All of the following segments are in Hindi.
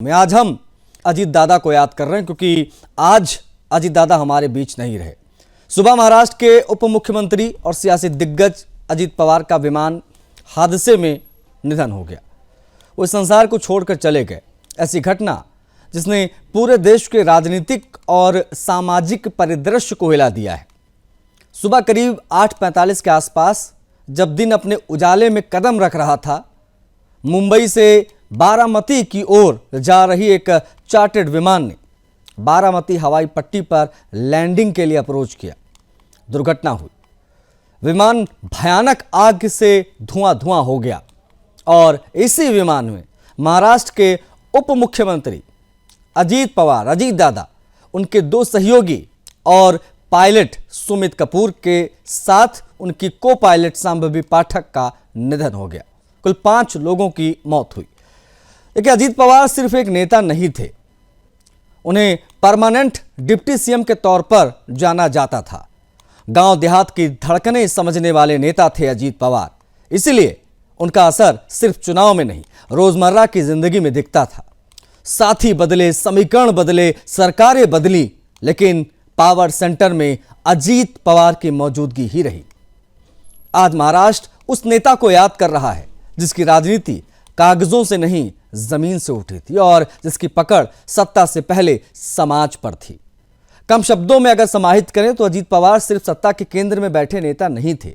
आज हम अजीत दादा को याद कर रहे हैं क्योंकि आज अजीत दादा हमारे बीच नहीं रहे। सुबह महाराष्ट्र के उप मुख्यमंत्री और सियासी दिग्गज अजीत पवार का विमान हादसे में निधन हो गया। वो इस संसार को छोड़कर चले गए। ऐसी घटना जिसने पूरे देश के राजनीतिक और सामाजिक परिदृश्य को हिला दिया है। सुबह करीब 8:45 के आसपास जब दिन अपने उजाले में कदम रख रहा था, मुंबई से बारामती की ओर जा रही एक चार्टर्ड विमान ने बारामती हवाई पट्टी पर लैंडिंग के लिए अप्रोच किया। दुर्घटना हुई। विमान भयानक आग से धुआं हो गया और इसी विमान में महाराष्ट्र के उप मुख्यमंत्री अजीत पवार, अजीत दादा, उनके दो सहयोगी और पायलट सुमित कपूर के साथ उनकी को पायलट सांभवी पाठक का निधन हो गया। कुल 5 लोगों की मौत हुई। देखिए, अजीत पवार सिर्फ एक नेता नहीं थे, उन्हें परमानेंट डिप्टी सीएम के तौर पर जाना जाता था। गांव देहात की धड़कनें समझने वाले नेता थे अजीत पवार। इसलिए उनका असर सिर्फ चुनाव में नहीं, रोजमर्रा की जिंदगी में दिखता था। साथी बदले, समीकरण बदले, सरकारें बदली, लेकिन पावर सेंटर में अजीत पवार की मौजूदगी ही रही। आज महाराष्ट्र उस नेता को याद कर रहा है जिसकी राजनीति कागजों से नहीं, जमीन से उठी थी और जिसकी पकड़ सत्ता से पहले समाज पर थी। कम शब्दों में अगर समाहित करें तो अजीत पवार सिर्फ सत्ता के केंद्र में बैठे नेता नहीं थे।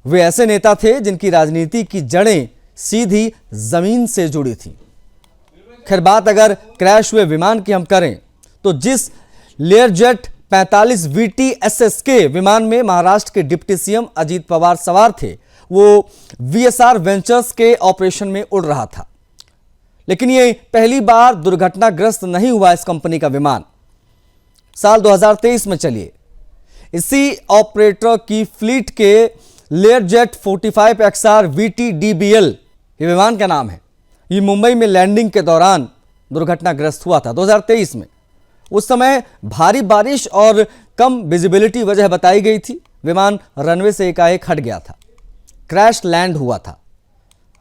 वे ऐसे नेता थे जिनकी राजनीति की जड़ें सीधी जमीन से जुड़ी थी। खैर, बात अगर क्रैश हुए विमान की हम करें तो जिस लेयरजेट 45 VTSSK विमान में महाराष्ट्र के डिप्टी सीएम अजीत पवार सवार थे, वो VSR वेंचर्स के ऑपरेशन में उड़ रहा था। लेकिन ये पहली बार दुर्घटनाग्रस्त नहीं हुआ। इस कंपनी का विमान साल 2023 में चलिए इसी ऑपरेटर की फ्लीट के लेयरजेट 45 XR VTDBL, ये विमान का नाम है, ये मुंबई में लैंडिंग के दौरान दुर्घटनाग्रस्त हुआ था 2023 में। उस समय भारी बारिश और कम विजिबिलिटी वजह बताई गई थी। विमान रनवे से एकाएक हट गया था, क्रैश लैंड हुआ था,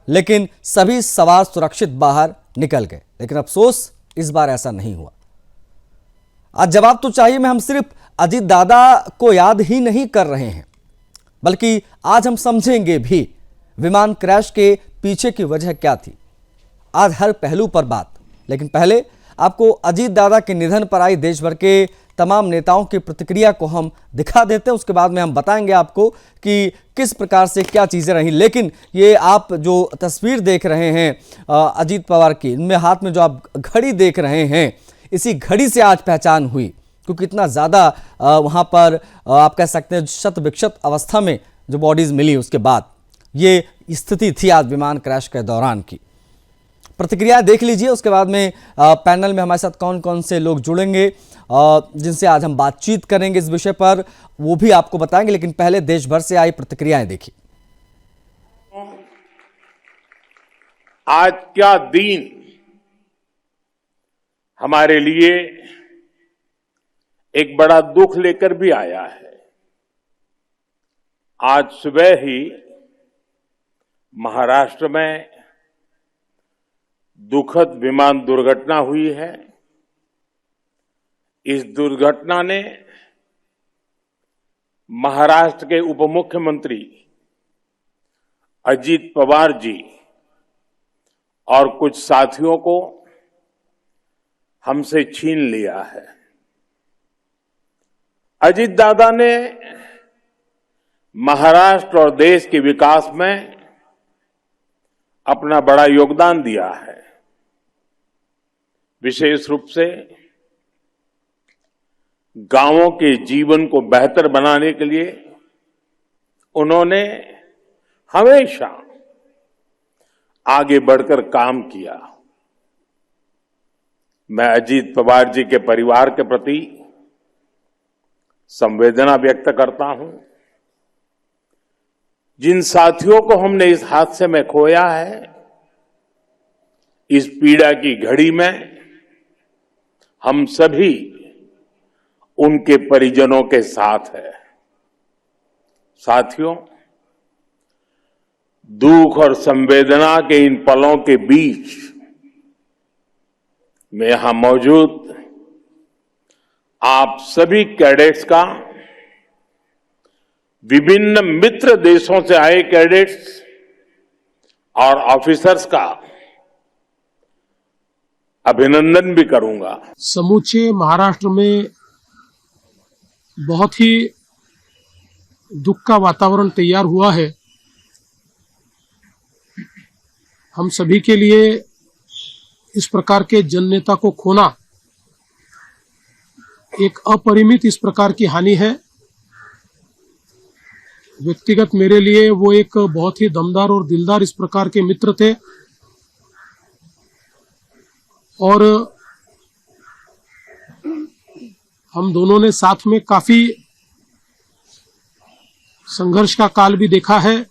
लेकिन सभी सवार सुरक्षित बाहर निकल गए। लेकिन अफसोस, इस बार ऐसा नहीं हुआ। आज जवाब तो चाहिए में हम सिर्फ अजीत दादा को याद ही नहीं कर रहे हैं, बल्कि आज हम समझेंगे भी विमान क्रैश के पीछे की वजह क्या थी। आज हर पहलू पर बात। लेकिन पहले आपको अजीत दादा के निधन पर आई देश भर के तमाम नेताओं की प्रतिक्रिया को हम दिखा देते हैं। उसके बाद में हम बताएंगे आपको कि किस प्रकार से क्या चीज़ें रहीं। लेकिन ये आप जो तस्वीर देख रहे हैं अजीत पवार की, इनमें हाथ में जो आप घड़ी देख रहे हैं, इसी घड़ी से आज पहचान हुई, क्योंकि इतना ज़्यादा वहाँ पर आप कह सकते हैं शत विक्षत अवस्था में जो बॉडीज़ मिली, उसके बाद ये स्थिति थी आज विमान क्रैश के दौरान की। प्रतिक्रिया देख लीजिए। उसके बाद में पैनल में हमारे साथ कौन कौन से लोग जुड़ेंगे जिनसे आज हम बातचीत करेंगे इस विषय पर, वो भी आपको बताएंगे। लेकिन पहले देश भर से आई प्रतिक्रियाएं देखिए। आज क्या दिन हमारे लिए एक बड़ा दुख लेकर भी आया है। आज सुबह ही महाराष्ट्र में दुखद विमान दुर्घटना हुई है। इस दुर्घटना ने महाराष्ट्र के उप मुख्यमंत्री अजीत पवार जी और कुछ साथियों को हमसे छीन लिया है। अजीत दादा ने महाराष्ट्र और देश के विकास में अपना बड़ा योगदान दिया है। विशेष रूप से गांवों के जीवन को बेहतर बनाने के लिए उन्होंने हमेशा आगे बढ़कर काम किया। मैं अजीत पवार जी के परिवार के प्रति संवेदना व्यक्त करता हूं। जिन साथियों को हमने इस हादसे में खोया है, इस पीड़ा की घड़ी में हम सभी उनके परिजनों के साथ हैं। साथियों, दुख और संवेदना के इन पलों के बीच मैं यहां मौजूद आप सभी कैडेट्स का, विभिन्न मित्र देशों से आए कैडेट्स और ऑफिसर्स का अभिनंदन भी करूंगा। समूचे महाराष्ट्र में बहुत ही दुख का वातावरण तैयार हुआ है। हम सभी के लिए इस प्रकार के जननेता को खोना एक अपरिमित इस प्रकार की हानि है। व्यक्तिगत मेरे लिए वो एक बहुत ही दमदार और दिलदार इस प्रकार के मित्र थे और हम दोनों ने साथ में काफी संघर्ष का काल भी देखा है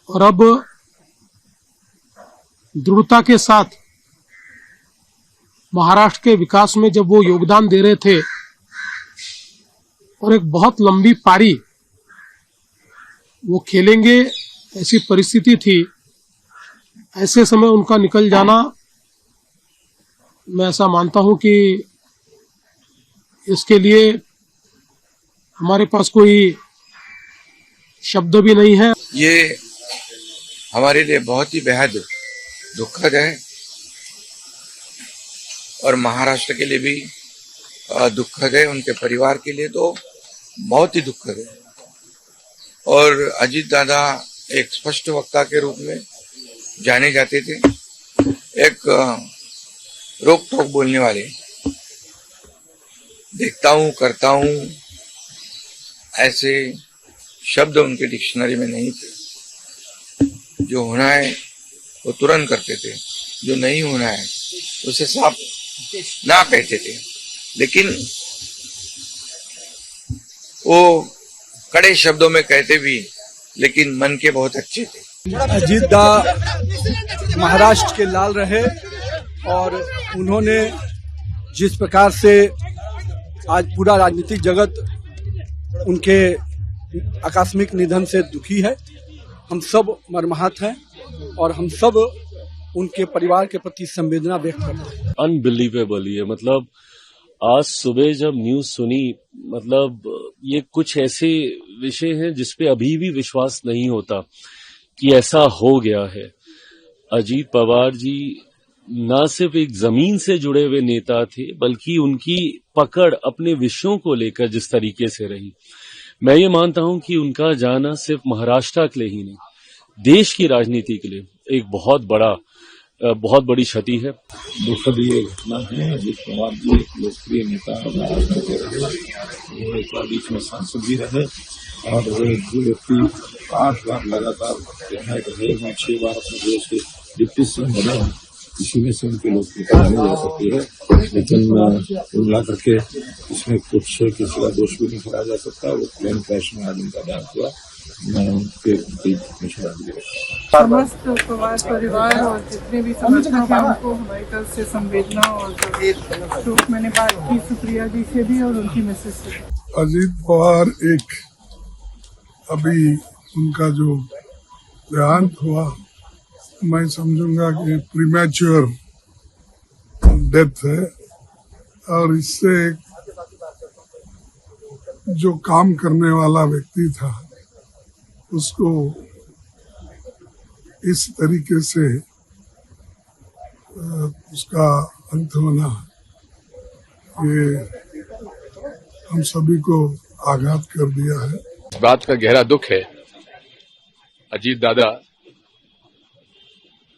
और अब दृढ़ता के साथ महाराष्ट्र के विकास में जब वो योगदान दे रहे थे और एक बहुत लंबी पारी वो खेलेंगे ऐसी परिस्थिति थी, ऐसे समय उनका निकल जाना, मैं ऐसा मानता हूं कि इसके लिए हमारे पास कोई शब्द भी नहीं है। ये हमारे लिए बहुत ही बेहद दुखद है और महाराष्ट्र के लिए भी दुखद है, उनके परिवार के लिए तो बहुत ही दुखद है। और अजीत दादा एक स्पष्ट वक्ता के रूप में जाने जाते थे, एक रोक टोक बोलने वाले, देखता हूँ करता हूँ ऐसे शब्द उनके डिक्शनरी में नहीं थे। जो होना है वो तुरंत करते थे, जो नहीं होना है उसे साफ ना कहते थे, लेकिन वो कड़े शब्दों में कहते भी, लेकिन मन के बहुत अच्छे थे। अजीत दा महाराष्ट्र के लाल रहे और उन्होंने जिस प्रकार से आज पूरा राजनीतिक जगत उनके आकस्मिक निधन से दुखी है, हम सब मर्माहत हैं और हम सब उनके परिवार के प्रति संवेदना व्यक्त करते हैं। अनबिलीवेबल ये, मतलब आज सुबह जब न्यूज सुनी, मतलब ये कुछ ऐसे विषय हैं जिसपे अभी भी विश्वास नहीं होता कि ऐसा हो गया है। अजीत पवार जी न सिर्फ एक जमीन से जुड़े हुए नेता थे, बल्कि उनकी पकड़ अपने विषयों को लेकर जिस तरीके से रही, मैं ये मानता हूं कि उनका जाना सिर्फ महाराष्ट्र के लिए ही नहीं, देश की राजनीति के लिए एक बहुत बड़ी क्षति है। दुखद ये घटना है। अजीत पवार जी एक लोकप्रिय नेता महाराष्ट्र के रहे, वो एक बार बीच में सांसद भी रहे और जो व्यक्ति 8 बार लगातार विधायक रहे हैं, 6 बार अपने देश के डिप्टी सीएम बने हैं, इसी में से उनकी लोकप्रियता नहीं जा सकती है। लेकिन कुल मिला करके इसमें कुछ किसी का दोष भी नहीं कराया जा सकता। वो प्लेन क्रैश में आज उनका देहांत हुआ, मैं उनके समस्त पवार परिवार और जितने भी समर्थक हैं उनको हमारी तरफ से संवेदना और जो मैंने बात की सुप्रिया जी से भी और उनकी मिसेज से। अजीत पवार एक अभी उनका जो देहांत हुआ, मैं समझूंगा कि प्रीमैच्योर डेथ है और इससे जो काम करने वाला व्यक्ति था उसको इस तरीके से उसका अंत होना, ये हम सभी को आघात कर दिया है। इस बात का गहरा दुख है, अजीत दादा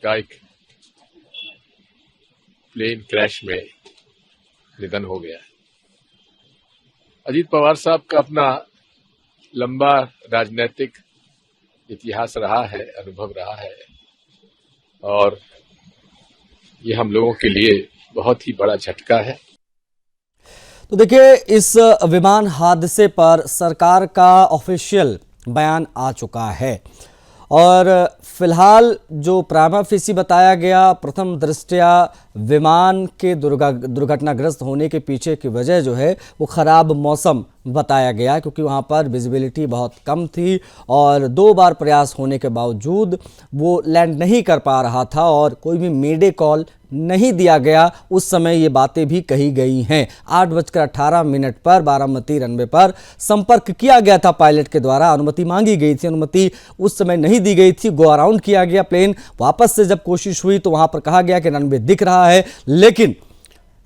का एक प्लेन क्रैश में निधन हो गया है। अजीत पवार साहब का अपना लंबा राजनीतिक इतिहास रहा है, अनुभव रहा है और ये हम लोगों के लिए बहुत ही बड़ा झटका है। तो देखिए, इस विमान हादसे पर सरकार का ऑफिशियल बयान आ चुका है और फिलहाल जो प्राइमा फेसी बताया गया, प्रथम दृष्टया विमान के दुर्घटनाग्रस्त होने के पीछे की वजह जो है वो ख़राब मौसम बताया गया, क्योंकि वहाँ पर विजिबिलिटी बहुत कम थी और 2 बार प्रयास होने के बावजूद वो लैंड नहीं कर पा रहा था और कोई भी मेडे कॉल नहीं दिया गया उस समय ये बातें भी कही गई हैं। 8:18 पर बारामती रनवे पर संपर्क किया गया था पायलट के द्वारा, अनुमति मांगी गई थी, अनुमति उस समय नहीं दी गई थी। गो अराउंड किया गया प्लेन, वापस से जब कोशिश हुई तो वहां पर कहा गया कि रनवे दिख रहा है, लेकिन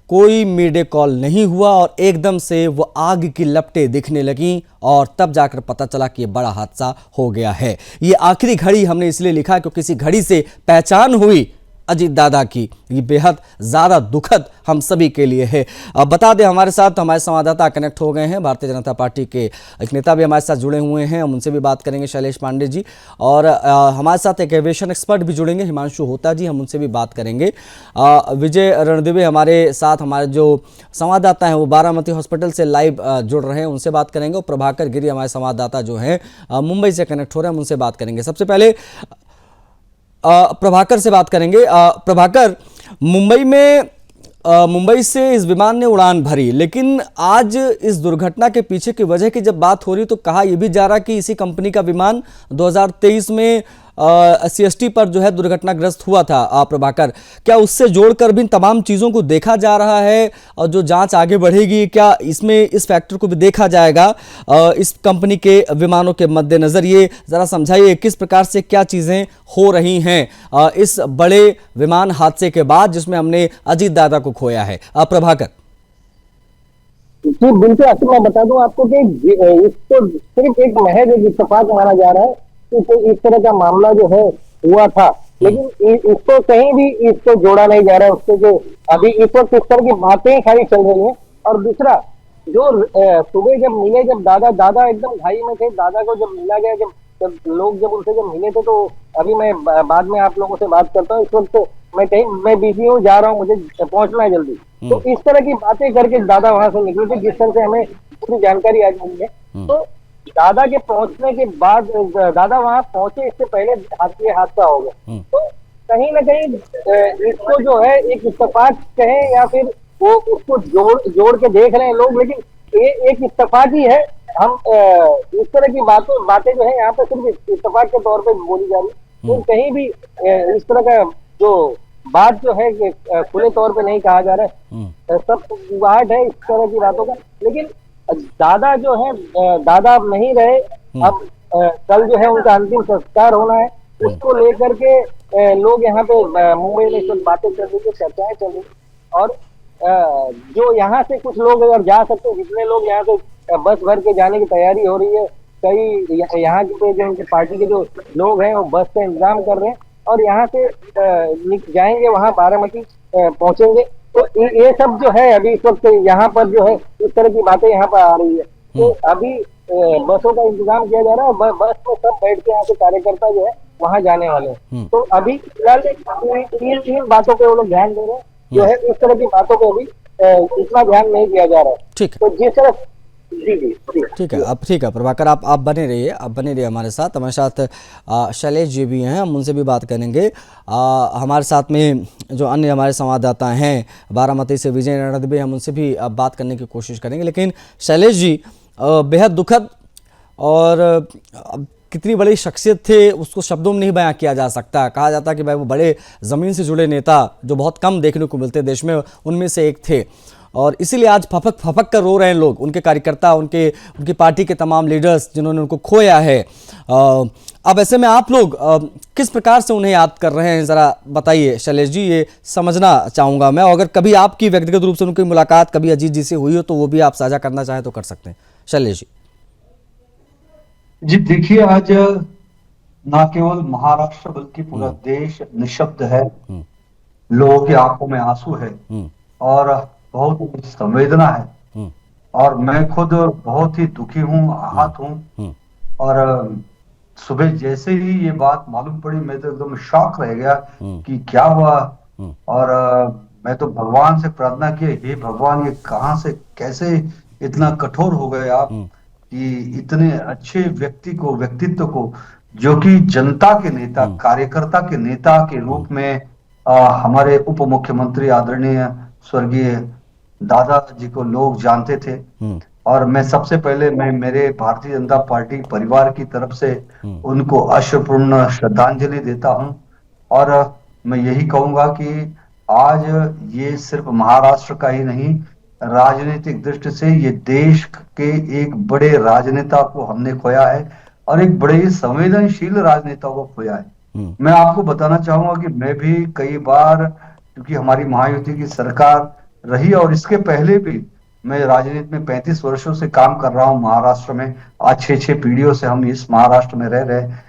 कोई मीडिया कॉल नहीं हुआ और एकदम से वो आग की लपटें दिखने लगीं और तब जाकर पता चला कि ये बड़ा हादसा हो गया है। ये आखिरी घड़ी हमने इसलिए लिखा क्योंकि इसी घड़ी से पहचान हुई अजीत दादा की। ये बेहद ज़्यादा दुखद हम सभी के लिए है। अब बता दें, हमारे साथ हमारे संवाददाता कनेक्ट हो गए हैं, भारतीय जनता पार्टी के एक नेता भी हमारे साथ जुड़े हुए हैं, हम उनसे भी बात करेंगे, शैलेश पांडे जी, और हमारे साथ एक एविएशन एक्सपर्ट भी जुड़ेंगे, हिमांशु होता जी, हम उनसे भी बात करेंगे। विजय रणदिवे हमारे साथ, हमारे जो संवाददाता हैं वो बारामती हॉस्पिटल से लाइव जुड़ रहे हैं, उनसे बात करेंगे, और प्रभाकर गिरी हमारे संवाददाता जो हैं मुंबई से कनेक्ट हो रहे हैं, हम उनसे बात करेंगे। सबसे पहले प्रभाकर से बात करेंगे। प्रभाकर, मुंबई से इस विमान ने उड़ान भरी, लेकिन आज इस दुर्घटना के पीछे की वजह की जब बात हो रही तो कहा यह भी जा रहा कि इसी कंपनी का विमान 2023 में CST पर जो है दुर्घटनाग्रस्त हुआ था। प्रभाकर, क्या उससे जोड़कर भी तमाम चीज़ों को देखा जा रहा है और जो जांच आगे बढ़ेगी, क्या इसमें इस फैक्टर को भी देखा जाएगा इस कंपनी के विमानों के मद्देनज़र? ये ज़रा समझाइए किस प्रकार से क्या चीज़ें हो रही हैं इस बड़े विमान हादसे के बाद जिसमें हमने अजीत दादा को खोया है। प्रभाकर जी बिल्कुल, आपको मैं बता दूं आपको कि इसको सिर्फ एक महज एक इत्तेफाक माना जा रहा है कि इस तरह का मामला जो है हुआ था, लेकिन इसको कहीं भी इसको जोड़ा नहीं जा रहा है उससे, जो अभी इस वक्त इस तरह की बातें खाली चल रही हैं। और दूसरा, जो सुबह जब मिले, जब दादा एकदम घाई में थे, दादा को जब मिला गया, जब लोग जब उनसे जब मिले थे, तो अभी मैं बाद में आप लोगों से बात करता हूँ, इस वक्त मैं बिजी हूँ, जा रहा हूँ, मुझे पहुंचना है जल्दी। तो इस तरह की बातें करके दादा वहां से निकले थे, जिस तरह से हमें पूरी जानकारी आज मिली है। तो दादा के पहुंचने के बाद, दादा वहां पहुंचे इससे पहले हादसा हो गया। तो कहीं ना कहीं इसको जो है एक इत्तेफाक कहें या फिर वो उसको जोड़ के देख रहे हैं लोग, लेकिन ये एक इत्तेफाक ही है। हम इस तरह की बातें जो है यहाँ पे सिर्फ इत्तेफाक के तौर पे बोली जा रही है, तो कहीं भी इस तरह का जो बात जो है खुले तौर पे नहीं कहा जा रहा है, सब गुआहट है इस तरह की बातों का। लेकिन दादा जो है, दादा अब नहीं रहे, अब कल जो है उनका अंतिम संस्कार होना है, उसको लेकर के लोग यहाँ पे मुंबई में सब बातें चल रही है, चर्चाएं चल रही है। और जो यहाँ से कुछ लोग अगर जा सकते, जितने लोग यहाँ से बस भर के जाने की तैयारी हो रही है, कई यहाँ के जो उनके पार्टी के जो लोग हैं वो बस का इंतजाम कर रहे हैं और यहाँ से जाएंगे, वहाँ बारामती पहुंचेंगे। तो ये सब जो है अभी इस वक्त यहाँ पर जो है इस तरह की बातें यहाँ पर आ रही है। तो अभी बसों का इंतजाम किया जा रहा है, बस में सब बैठ के यहाँ से कार्यकर्ता जो है वहाँ जाने वाले हैं। तो अभी फिलहाल तीन बातों पे वो लोग ध्यान दे रहे हैं, जो है इस तरह की बातों पे अभी इतना ध्यान नहीं दिया जा रहा है। ठीक, तो जिस तरह ठीक है। अब ठीक है प्रभाकर, आप बने रहिए हमारे साथ शैलेश जी भी हैं, हम उनसे भी बात करेंगे। हमारे साथ में जो अन्य हमारे संवाददाता हैं बारामती से, विजय रणदिवे, हम उनसे भी बात करने की कोशिश करेंगे। लेकिन शैलेश जी, बेहद दुखद और कितनी बड़ी शख्सियत थे उसको शब्दों में नहीं बयां किया जा सकता। कहा जाता कि भाई वो बड़े ज़मीन से जुड़े नेता जो बहुत कम देखने को मिलते देश में, उनमें से एक थे। और इसीलिए आज फपक कर रो रहे हैं लोग, उनके कार्यकर्ता, उनकी पार्टी के तमाम लीडर्स जिन्होंने उनको खोया है। अब ऐसे में आप लोग किस प्रकार से उन्हें याद कर रहे हैं, ज़रा बताइए शैलेश जी, ये समझना चाहूँगा मैं। और अगर कभी आपकी व्यक्तिगत रूप से उनकी मुलाकात कभी अजीत जी से हुई हो तो वो भी आप साझा करना चाहें तो कर सकते हैं। शैलेश जी देखिए, आज ना केवल महाराष्ट्र बल्कि पूरा देश निशब्द है, लोगों की आंखों में आंसू है और बहुत संवेदना है। और मैं खुद बहुत ही दुखी हूँ, आहत हूँ। और सुबह जैसे ही ये बात मालूम पड़ी मैं तो एकदम शॉक रह गया कि क्या हुआ। और मैं तो भगवान से प्रार्थना की, हे भगवान ये कहाँ से कैसे इतना कठोर हो गए आप कि इतने अच्छे व्यक्तित्व को, जो कि जनता के नेता, कार्यकर्ता के नेता के रूप में हमारे उप मुख्यमंत्री आदरणीय स्वर्गीय दादाजी को लोग जानते थे। और मैं सबसे पहले मेरे भारतीय जनता पार्टी परिवार की तरफ से उनको अश्रुपूर्ण श्रद्धांजलि देता हूं। और मैं यही कहूंगा कि आज ये सिर्फ महाराष्ट्र का ही नहीं, राजनीतिक दृष्टि से ये देश के एक बड़े राजनेता को हमने खोया है और एक बड़े ही संवेदनशील राजनेता को खोया है। मैं आपको बताना चाहूंगा कि मैं भी कई बार, क्योंकि हमारी महायुति की सरकार रही और इसके पहले भी मैं राजनीति में 35 वर्षों से काम कर रहा हूं महाराष्ट्र में। आज 6 पीढ़ियों से हम इस महाराष्ट्र में रह रहे हैं।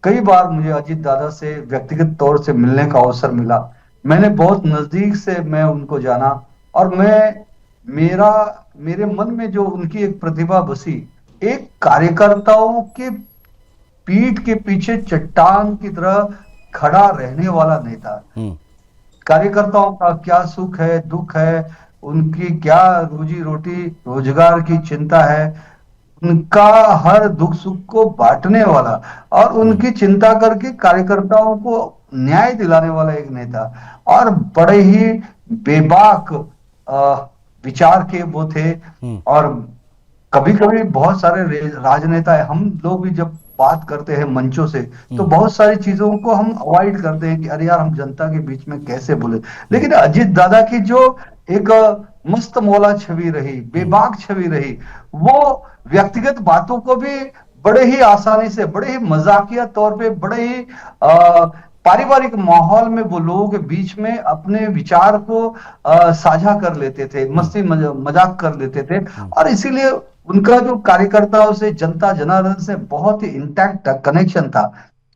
कई बार मुझे अजीत दादा से व्यक्तिगत तौर से मिलने का अवसर मिला। मैंने बहुत नजदीक से मैं उनको जाना और मेरे मन में जो उनकी एक प्रतिभा बसी, एक कार्यकर्ताओं के पीठ के पीछे चट्टान की तरह खड़ा रहने वाला नेता। कार्यकर्ताओं का क्या सुख है, दुख है, उनकी क्या रोजी रोटी रोजगार की चिंता है, उनका हर दुख सुख को बांटने वाला और उनकी चिंता करके कार्यकर्ताओं को न्याय दिलाने वाला एक नेता। और बड़े ही बेबाक विचार के वो थे। और कभी कभी बहुत सारे राजनेता है, हम लोग भी जब बात करते हैं मंचों से तो बहुत सारी चीजों को हम अवॉइड करते हैं कि अरे यार हम जनता के बीच में कैसे बोले। लेकिन अजीत दादा की जो एक मस्त मौला छवि रही, बेबाक छवि रही, वो व्यक्तिगत बातों को भी बड़े ही आसानी से, बड़े ही मजाकिया तौर पे, बड़े ही पारिवारिक माहौल में वो लोगों के बीच में अपने विचार को साझा कर लेते थे, मस्ती मजाक कर लेते थे। और इसीलिए उनका जो कार्यकर्ताओं से, जनता जनार्दन से बहुत ही इंटैक्ट कनेक्शन था।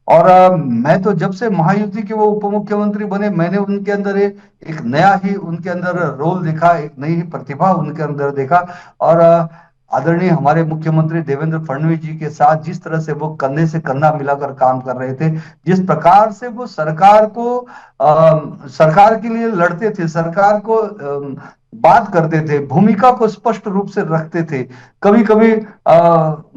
और मैं तो जब से महायुति के वो उप मुख्यमंत्री बने, मैंने उनके अंदर एक नया ही उनके अंदर रोल देखा, एक नई ही प्रतिभा उनके अंदर देखा। और आदरणीय हमारे मुख्यमंत्री देवेंद्र फडणवीस जी के साथ जिस तरह से वो कंधे से कंधा मिलाकर काम कर रहे थे, जिस प्रकार से वो सरकार के लिए लड़ते थे, सरकार को बात करते थे, भूमिका को स्पष्ट रूप से रखते थे। कभी कभी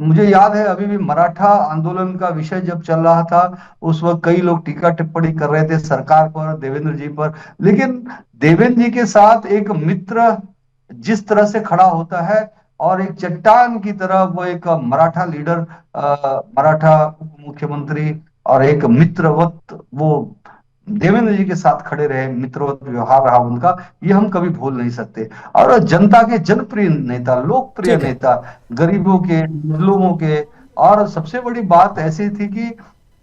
मुझे याद है अभी भी मराठा आंदोलन का विषय जब चल रहा था, उस वक्त कई लोग टीका टिप्पणी कर रहे थे सरकार पर, देवेंद्र जी पर। लेकिन देवेंद्र जी के साथ एक मित्र जिस तरह से खड़ा होता है और एक चट्टान की तरह वो एक मराठा लीडर, मराठा उप मुख्यमंत्री और एक मित्रवत वो देवेंद्र जी के साथ खड़े रहे, मित्रवत व्यवहार रहा उनका, ये हम कभी भूल नहीं सकते। और जनता के जनप्रिय नेता, लोकप्रिय नेता, गरीबों के, मजलूमों के। और सबसे बड़ी बात ऐसी थी कि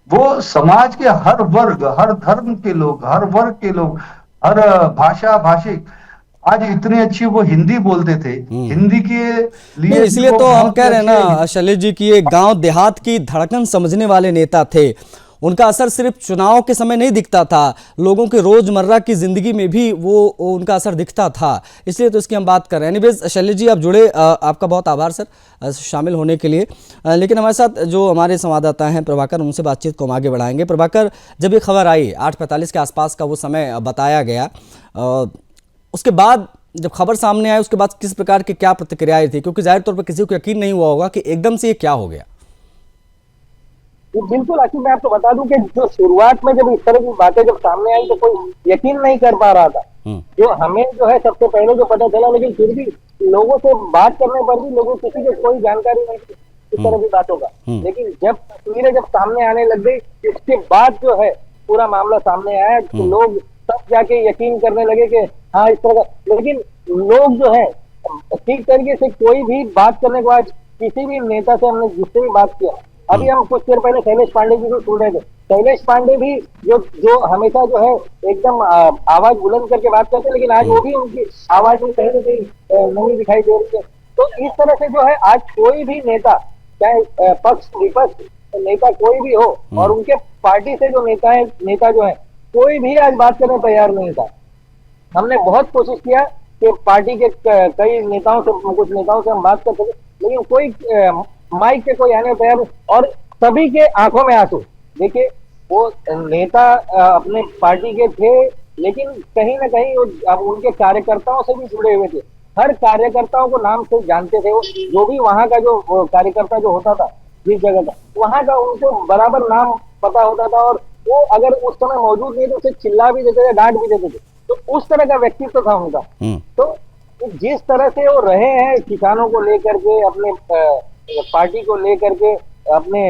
वो समाज के हर वर्ग, हर धर्म के लोग, हर वर्ग के लोग, हर भाषा भाषिक, आज इतनी अच्छी वो हिंदी बोलते थे, हिंदी के लिए इसलिए तो हम कह रहे हैं ना शैलेश जी की, एक गांव देहात की धड़कन समझने वाले नेता थे। उनका असर सिर्फ चुनाव के समय नहीं दिखता था, लोगों के रोजमर्रा की जिंदगी में भी वो उनका असर दिखता था। इसलिए तो इसकी हम बात कर रहे हैं। एनीवेज शैलेश जी आप जुड़े, आपका बहुत आभार सर शामिल होने के लिए। लेकिन हमारे साथ जो हमारे संवाददाता हैं प्रभाकर, उनसे बातचीत को हम आगे बढ़ाएंगे। प्रभाकर, जब ये खबर आई 8:45 के आसपास का वो समय बताया गया, उसके बाद जब खबर सामने आई उसके बाद किस प्रकार की क्या प्रतिक्रियाएं थी? क्योंकि जाहिर तौर पर किसी को यकीन नहीं हुआ होगा कि एकदम से ये क्या हो गया। बिल्कुल आखिर मैं आपको बता दूं कि जो शुरुआत में जब इस तरह की बातें जब सामने आई तो कोई यकीन नहीं कर पा रहा था। जो हमें जो है सबसे पहले जो पता चला, लेकिन फिर भी लोगों से बात करने पर भी लोगों किसी को कोई जानकारी नहीं थी इस तरह की बातों का। लेकिन जब तस्वीरें जब सामने आने लग गई, इसके बाद जो है पूरा मामला सामने आया तो लोग तब जाके यकीन करने लगे कि हाँ इस तरह का। लेकिन लोग जो है ठीक तरीके से कोई भी बात करने के बाद किसी भी नेता से हमने जिससे भी बात किया, अभी हम कुछ देर पहले शैलेश पांडे जी को सुन रहे थे, शैलेश पांडे भी जो हमेशा जो है एकदम आवाज बुलंद करके बात करते, लेकिन आज वो भी उनकी आवाज में कहीं ना कहीं नहीं दिखाई दे रही है। तो इस तरह से जो है आज कोई भी नेता, चाहे पक्ष विपक्ष नेता कोई भी हो, और उनके पार्टी से जो नेता जो है कोई भी आज बात करने तैयार नहीं था। हमने बहुत कोशिश किया कि पार्टी के कई नेताओं से, कुछ नेताओं से हम बात कर सके, लेकिन कोई माइक पे कोई आने तैयार नहीं, और सभी के आंखों में आंसू। देखिए वो नेता अपने पार्टी के थे, लेकिन कहीं ना कहीं अब उनके कार्यकर्ताओं से भी जुड़े हुए थे, हर कार्यकर्ताओं को नाम से जानते थे। वो जो भी वहां का जो कार्यकर्ता जो होता था जिस जगह का, वहां का उनको बराबर नाम पता होता था, और वो अगर उस समय मौजूद नहीं तो उसे चिल्ला भी देते थे, डांट भी देते थे। तो उस तरह का व्यक्तित्व था उनका। तो जिस तरह से वो रहे हैं किसानों को लेकर के, अपने पार्टी को लेकर के, अपने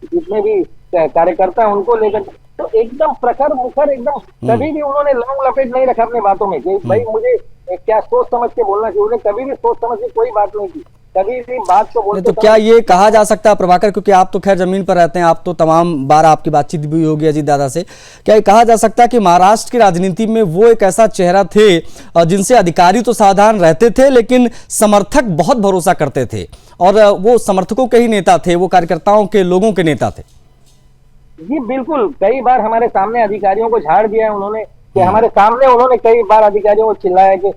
जितने भी कार्यकर्ता उनको लेकर, तो एकदम प्रखर मुखर एकदम कभी भी उन्होंने लौंग लपेट नहीं रखा अपनी बातों में कि भाई मुझे क्या सोच समझ के बोलना चाहिए। उन्हें कभी भी सोच समझ के कोई बात नहीं की, कभी भी बात को बोलते। तो क्या ये कहा जा सकता है प्रभाकर, क्योंकि आप तो खैर जमीन पर रहते हैं, आप तो तमाम बार आपकी बातचीत भी होगी अजीत दादा से, क्या ये कहा जा सकता है कि महाराष्ट्र की राजनीति में वो एक ऐसा चेहरा थे जिनसे अधिकारी तो साधारण रहते थे लेकिन समर्थक बहुत भरोसा करते थे, और वो समर्थकों के ही नेता थे, वो कार्यकर्ताओं के, लोगों के नेता थे? जी बिल्कुल, कई बार हमारे सामने अधिकारियों को झाड़ दिया है उन्होंने, कि हमारे सामने उन्होंने कई बार अधिकारियों को चिल्लाया कि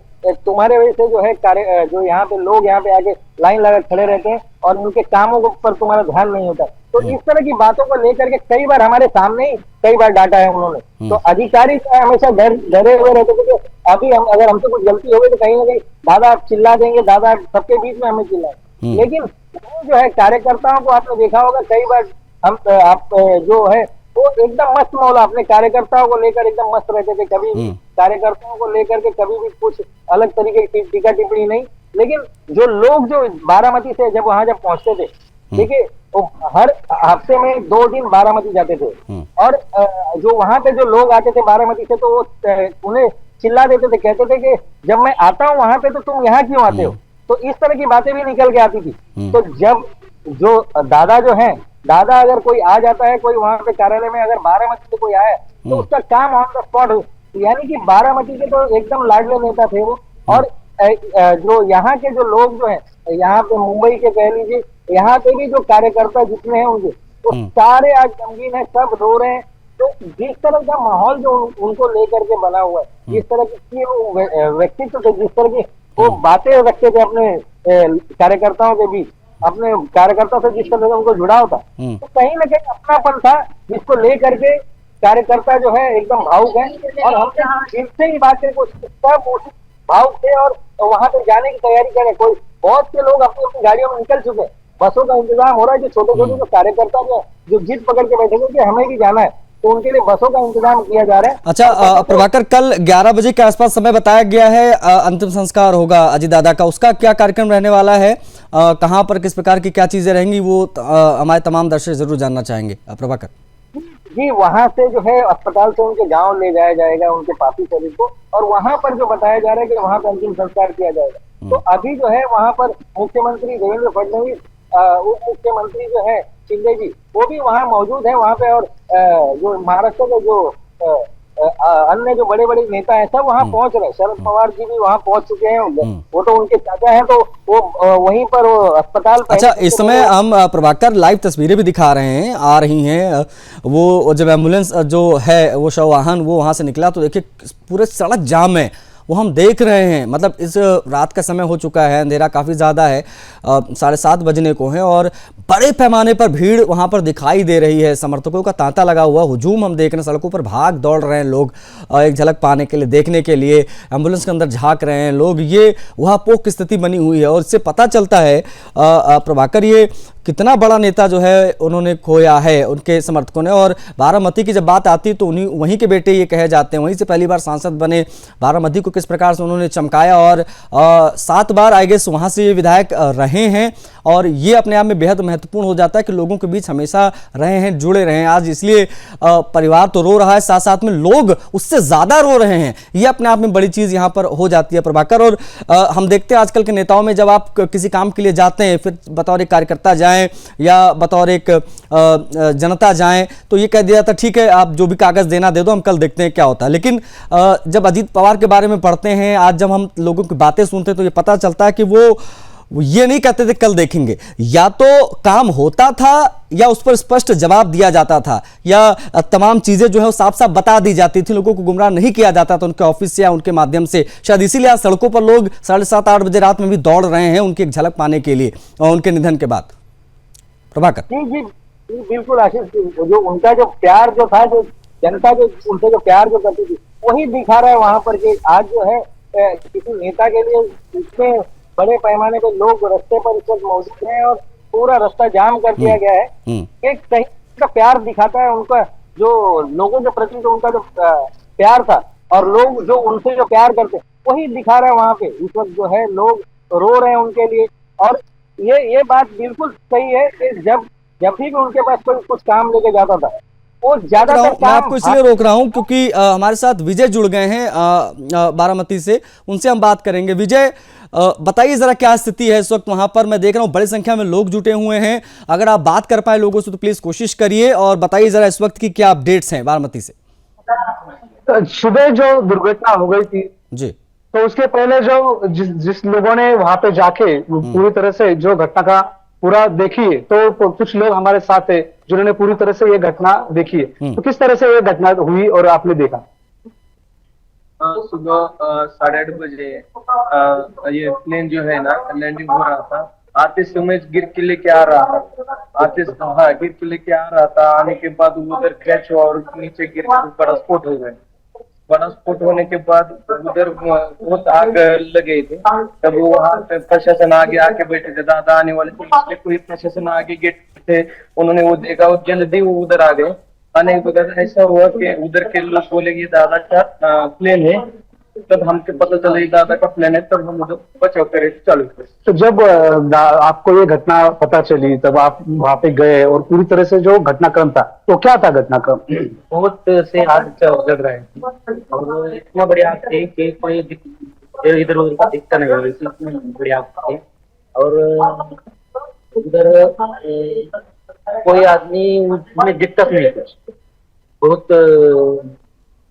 तुम्हारे वजह से जो है कार्य जो यहाँ पे लोग यहाँ पे आके लाइन लगा खड़े रहते हैं और उनके कामों पर तुम्हारा ध्यान नहीं होता। तो इस तरह की बातों को लेकर के कई बार हमारे सामने ही कई बार डांटा है उन्होंने। तो अधिकारी हमेशा डरे हुए रहते थे कि अभी हम अगर हमसे कुछ गलती हो गई तो कहीं ना कहीं दादा आप चिल्ला देंगे, दादा सबके बीच में हमें चिल्लाए। लेकिन वो जो है कार्यकर्ताओं को आपने देखा होगा कई बार हम आप जो है वो एकदम मस्त मौला अपने कार्यकर्ताओं को लेकर एकदम मस्त रहते थे, कभी भी कार्यकर्ताओं को लेकर के कभी भी कुछ अलग तरीके की टीका टिप्पणी नहीं। लेकिन जो लोग जो बारामती से जब वहां जब पहुंचते थे, देखिए वो हर हफ्ते में 2 दिन बारामती जाते थे, और जो वहां पे जो लोग आते थे बारामती से तो वो उन्हें चिल्ला देते थे, कहते थे कि जब मैं आता हूँ वहां पे तो तुम यहाँ क्यों आते हो। तो इस तरह की बातें भी निकल के आती थी। तो जब जो दादा जो है, दादा अगर कोई आ जाता है, कोई वहां पे कार्यालय में अगर बारामती से कोई आया तो उसका काम ऑन द स्पॉट, यानी कि बारामती के तो एकदम लाडले नेता थे वो। और जो यहाँ के जो लोग जो है, यहाँ पे मुंबई के कह लीजिए, यहाँ पे भी जो कार्यकर्ता जितने हैं उनके वो सारे आज गमगीन है, सब रो रहे हैं। तो जिस तरह का माहौल जो उनको लेकर के बना हुआ है, जिस तरह की वो व्यक्तित्व थे, जिस तरह की वो बातें रखते थे अपने कार्यकर्ताओं के बीच, अपने कार्यकर्ता से जिस तरह से उनको जुड़ाव था, तो कहीं ना कहीं अपनापन था जिसको लेकर के कार्यकर्ता जो है एकदम भावुक है। और हमने इनसे ही बात करें, सब भावुक थे और वहां पे जाने की तैयारी करें। कोई बहुत से लोग अपनी अपनी गाड़ियों में निकल चुके हैं, बसों का इंतजाम हो रहा है। जो छोटे छोटे जो कार्यकर्ता जो जिद पकड़ के बैठे थे कि हमें भी जाना है, तो उनके लिए बसों का इंतजाम किया जा रहा है। अच्छा प्रभाकर, कल 11 बजे के आसपास समय बताया गया है, अंतिम संस्कार होगा अजीत दादा का, उसका क्या कार्यक्रम रहने वाला है, कहाँ पर किस प्रकार की क्या चीजें रहेंगी, वो हमारे तमाम दर्शक जरूर जानना चाहेंगे प्रभाकर। जी वहां से जो है अस्पताल से उनके गांव ले जाया जाएगा उनके पार्थिव शरीर को, और वहां पर जो बताया जा रहा है कि वहां पर अंतिम संस्कार किया जाएगा। तो अभी जो है वहां पर मुख्यमंत्री देवेंद्र फडणवीस, उप मुख्यमंत्री जो है शिंदे जी, वो भी वहां मौजूद है वहां पे, और जो महाराष्ट्र के जो अन्य जो बड़े बड़े नेता हैं सब वहां पहुंच रहे हैं। शरद पवार जी भी वहां पहुंच चुके हैं, वो तो उनके चाचा हैं, तो वो वहीं पर वो अस्पताल। अच्छा, इस समय हम प्रभाकर लाइव तस्वीरें भी दिखा रहे हैं, आ रही हैं, वो जब एम्बुलेंस जो है वो शव वाहन वो वहां से निकला तो देखिए पूरे सड़क जाम है, वो हम देख रहे हैं। मतलब इस रात का समय हो चुका है, अंधेरा काफ़ी ज़्यादा है, 7:30 बजने को है, और बड़े पैमाने पर भीड़ वहाँ पर दिखाई दे रही है। समर्थकों का तांता लगा हुआ, हुजूम हम देख रहे हैं, सड़कों पर भाग दौड़ रहे हैं लोग एक झलक पाने के लिए, देखने के लिए, एम्बुलेंस के अंदर झांक रहे हैं लोग। ये वहाँ पोक की स्थिति बनी हुई है, और इससे पता चलता है प्रभाकर ये कितना बड़ा नेता जो है उन्होंने खोया है उनके समर्थकों ने। और बारामती की जब बात आती है तो वहीं के बेटे ये कहे जाते हैं, वहीं से पहली बार सांसद बने, बारामती को किस प्रकार से उन्होंने चमकाया, और 7 बार आई गेस वहाँ से ये विधायक रहे हैं, और ये अपने आप में बेहद महत्वपूर्ण हो जाता है कि लोगों के बीच हमेशा रहे हैं, जुड़े रहे हैं। आज इसलिए परिवार तो रो रहा है, साथ साथ में लोग उससे ज़्यादा रो रहे हैं, ये अपने आप में बड़ी चीज़ यहाँ पर हो जाती है प्रभाकर। और हम देखते हैं आजकल के नेताओं में, जब आप किसी काम के लिए जाते हैं, फिर बतौर एक कार्यकर्ता जाएं या बतौर एक जनता जाएं, तो ये कह दिया जाता ठीक है आप जो भी कागज देना दे दो, हम कल देखते हैं क्या होता है। लेकिन जब अजीत पवार के बारे में पढ़ते हैं, आज जब हम लोगों की बातें सुनते हैं, तो ये पता चलता है कि वो ये नहीं कहते थे कल देखेंगे, या तो काम होता था या उस पर स्पष्ट जवाब दिया जाता था, या तमाम चीजें जो है वो साफ साफ बता दी जाती थी, लोगों को गुमराह नहीं किया जाता था उनके ऑफिस से या उनके माध्यम से। शायद इसीलिए आज सड़कों पर लोग 7:30-8 बजे रात में भी दौड़ रहे हैं उनकी एक झलक पाने के लिए, और उनके निधन के बाद। प्रभाकर जी बिल्कुल आशीष, जो उनका जो प्यार जो था, जो जनता जो उनसे जो प्यार जो करती थी, वही दिखा रहा है वहां पर कि आज जो है किसी नेता के लिए इतने बड़े पैमाने पे लोग रास्ते पर इस वक्त मौजूद हैं और पूरा रास्ता जाम कर दिया गया है। एक कहीं का प्यार दिखाता है उनका, जो लोगों के प्रति जो उनका जो प्यार था, और लोग जो उनसे जो प्यार करते वही दिखा रहा है वहां पे। इस वक्त जो है लोग रो रहे हैं उनके लिए, और ये बात बिल्कुल सही है कि जब भी उनके पास कोई कुछ काम लेके जाता था, वो ज्यादातर मैं आपको इसलिए रोक रहा हूं क्योंकि हमारे साथ विजय जुड़ गए हैं बारामती से, उनसे हम बात करेंगे। विजय, बताइए जरा क्या स्थिति है इस वक्त वहां पर। मैं देख रहा हूं बड़ी संख्या में लोग जुटे हुए हैं, अगर आप बात कर पाए लोगों से तो प्लीज कोशिश करिए और बताइए जरा इस वक्त की क्या अपडेट्स हैं बारामती से। सुबह जो दुर्घटना हो गई थी जी, तो उसके पहले जो जिस लोगों ने वहां पे जाके पूरी तरह से जो घटना का पूरा देखी है, तो कुछ लोग हमारे साथ है जिन्होंने पूरी तरह से ये घटना देखी है। तो किस तरह से ये घटना हुई और आपने देखा? सुबह 8:30 बजे ये प्लेन जो है ना लैंडिंग हो रहा था। आते समय गिर के लेके आ रहा था, गिर के लेके आ रहा था। आने के बाद उधर क्रैश हुआ और नीचे गिर के बड़ा स्फोट हो गया। बड़ा स्फोट होने के बाद उधर बहुत आग लग गई थी। तब वो वहाँ पे प्रशासन आगे आके बैठे थे, दादा आने वाले थे, इसलिए पूरी प्रशासन आगे गेट थे। उन्होंने वो देखा और जल्दी वो उधर आ गए। आने के बाद ऐसा हुआ कि उधर के लोग बोले कि दादा का प्लेन है। तब हमको पता चला दादा का प्लेन है, तब हम उधर बचाव करे चालू किए। तो जब आपको ये घटना पता चली तब आप वहां पे गए और पूरी तरह से जो घटनाक्रम था, तो क्या था घटनाक्रम? बहुत से आग जल रहे हैं और इतना बढ़िया आग थी कि कोई इधर उधर का दिखता नहीं है, इतनी बढ़िया आग थी। और उधर कोई आदमी में दिक्कत नहीं थी। बहुत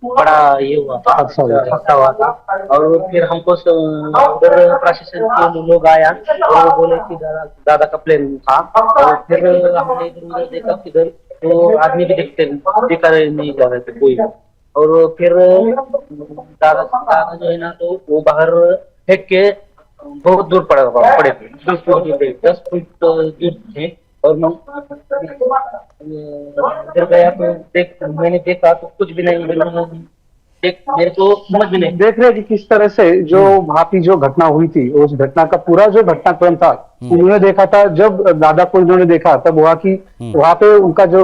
बड़ा ये हुआ था, हादसा हुआ था। और फिर हमको उधर प्रशासन के लोग आया और वो बोले कि दादा का प्लेन था। और फिर हमने इधर उधर देखा, किधर तो आदमी भी देखा नहीं जा रहे थे कोई। और फिर दादा जो है ना तो वो बाहर फेंक के बहुत दूर पड़े 10 फुट दूर थे। और इधर गया तो मैंने देखा तो कुछ भी नहीं, मेरे को समझ भी नहीं। देख रहे कि किस तरह से जो वहां की जो घटना हुई थी, उस घटना का पूरा जो घटनाक्रम था उन्होंने देखा था। जब दादा को इन्होंने देखा तब वहां पे उनका जो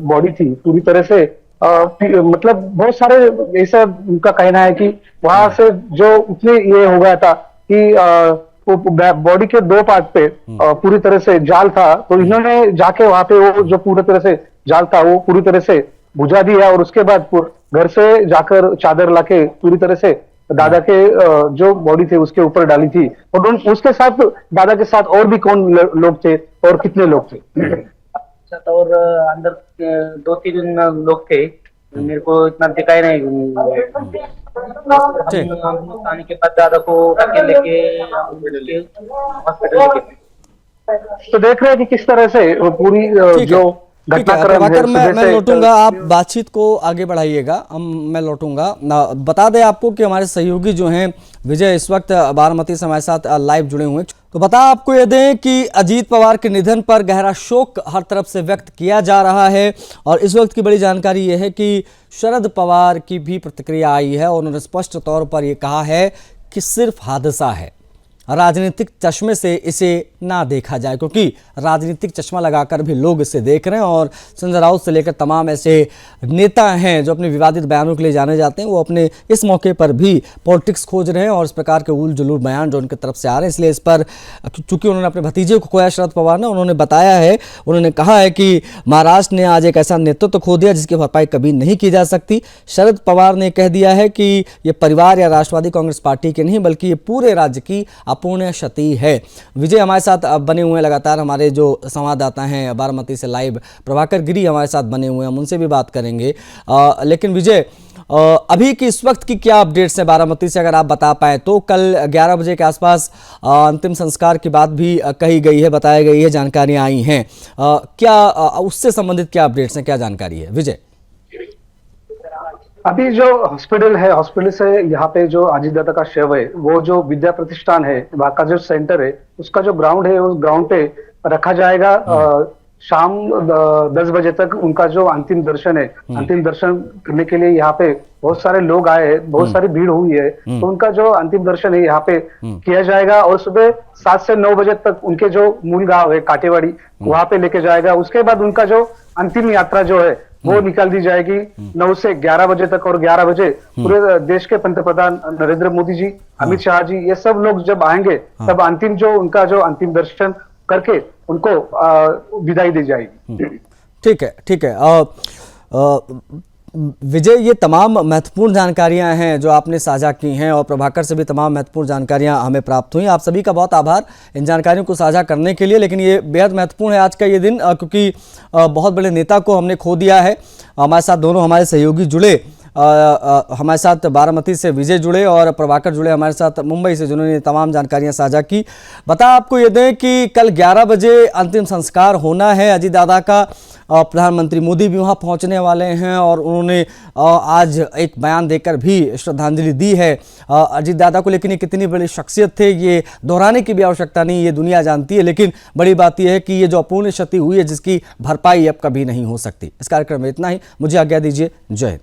बॉडी थी पूरी तरह से मतलब बहुत सारे ऐसा उनका कहना है कि वहां से जो उतने ये हो गया था कि बॉडी के 2 पार्ट पे पूरी तरह से जाल था। तो इन्होंने जाके वहां पे वो जो पूरी तरह से जाल था वो पूरी तरह से बुझा दिया और उसके बाद घर से जाकर चादर लाके पूरी तरह से दादा के जो बॉडी थे उसके ऊपर डाली थी। और उसके साथ दादा के साथ और भी कौन लोग थे और कितने लोग थे? और अंदर 2-3 लोग थे, मेरे को इतना दिखाई नहीं। आने के बाद दादा को अकेले लेके हॉस्पिटल लेके। तो देख रहे हैं कि किस तरह से पूरी जो प्रभाकर, मैं लौटूंगा, आप बातचीत को आगे बढ़ाइएगा, मैं लौटूंगा। बता दें आपको कि हमारे सहयोगी जो हैं विजय इस वक्त बारामती से हमारे साथ लाइव जुड़े हुए हैं। तो बता आपको ये दें कि अजीत पवार के निधन पर गहरा शोक हर तरफ से व्यक्त किया जा रहा है और इस वक्त की बड़ी जानकारी यह है कि शरद पवार की भी प्रतिक्रिया आई है और उन्होंने स्पष्ट तौर पर यह कहा है कि सिर्फ हादसा है, राजनीतिक चश्मे से इसे ना देखा जाए, क्योंकि राजनीतिक चश्मा लगाकर भी लोग इसे देख रहे हैं और संजय राउत से लेकर तमाम ऐसे नेता हैं जो अपने विवादित बयानों के लिए जाने जाते हैं, वो अपने इस मौके पर भी पॉलिटिक्स खोज रहे हैं और इस प्रकार के उल जुलूल बयान जो उनकी तरफ से आ रहे हैं। इसलिए इस पर चूंकि उन्होंने अपने भतीजे को खोया शरद पवार ने, उन्होंने बताया है, उन्होंने कहा है कि महाराष्ट्र ने आज एक ऐसा नेतृत्व खो दिया जिसकी भरपाई कभी नहीं की जा सकती। शरद पवार ने कह दिया है कि ये परिवार या राष्ट्रवादी कांग्रेस पार्टी के नहीं बल्कि ये पूरे राज्य की अपूर्णीय क्षति है। विजय हमारे साथ बने हुए हैं लगातार, हमारे जो संवाददाता हैं बारामती से लाइव प्रभाकर गिरी हमारे साथ बने हुए हैं, हम उनसे भी बात करेंगे। लेकिन विजय, अभी की इस वक्त की क्या अपडेट्स हैं बारामती से, अगर आप बता पाए तो? कल 11 बजे के आसपास अंतिम संस्कार की बात भी कही गई है, बताई गई है, जानकारियां आई हैं, क्या उससे संबंधित क्या अपडेट्स हैं, क्या जानकारी है विजय? अभी जो हॉस्पिटल है, हॉस्पिटल से यहाँ पे जो अजीत दादा का शव है, वो जो विद्या प्रतिष्ठान है वहाँ का जो सेंटर है, उसका जो ग्राउंड है उस ग्राउंड पे रखा जाएगा। शाम 10 बजे तक उनका जो अंतिम दर्शन है, अंतिम दर्शन करने के लिए यहाँ पे बहुत सारे लोग आए हैं, बहुत सारी भीड़ हुई है, तो उनका जो अंतिम दर्शन है यहाँ पे किया जाएगा और सुबह 7 से 9 बजे तक उनके जो मूल गांव है काटेवाड़ी, वहां पे लेके जाएगा। उसके बाद उनका जो अंतिम यात्रा जो है वो निकाल दी जाएगी 9 से 11 बजे तक और 11 बजे पूरे देश के पंतप्रधान नरेंद्र मोदी जी, अमित शाह जी, ये सब लोग जब आएंगे तब अंतिम जो उनका जो अंतिम दर्शन करके उनको विदाई दी जाएगी। ठीक है, ठीक है। विजय, ये तमाम महत्वपूर्ण जानकारियां हैं जो आपने साझा की हैं और प्रभाकर से भी तमाम महत्वपूर्ण जानकारियां हमें प्राप्त हुई। आप सभी का बहुत आभार इन जानकारियों को साझा करने के लिए। लेकिन ये बेहद महत्वपूर्ण है आज का ये दिन, क्योंकि बहुत बड़े नेता को हमने खो दिया है। हमारे साथ दोनों हमारे सहयोगी जुड़े, हमारे साथ बारामती से विजय जुड़े और प्रभाकर जुड़े हमारे साथ मुंबई से, जिन्होंने तमाम जानकारियां साझा की। बता आपको ये दें कि कल 11 बजे अंतिम संस्कार होना है अजीत दादा का। प्रधानमंत्री मोदी भी वहां पहुंचने वाले हैं और उन्होंने आज एक बयान देकर भी श्रद्धांजलि दी है अजीत दादा को। लेकिन ये कितनी बड़ी शख्सियत थे ये दोहराने की भी आवश्यकता नहीं, ये दुनिया जानती है। लेकिन बड़ी बात यह है कि ये जो अपूर्ण क्षति हुई है जिसकी भरपाई अब कभी नहीं हो सकती। इस कार्यक्रम में इतना ही, मुझे आज्ञा दीजिए। जय हिंद।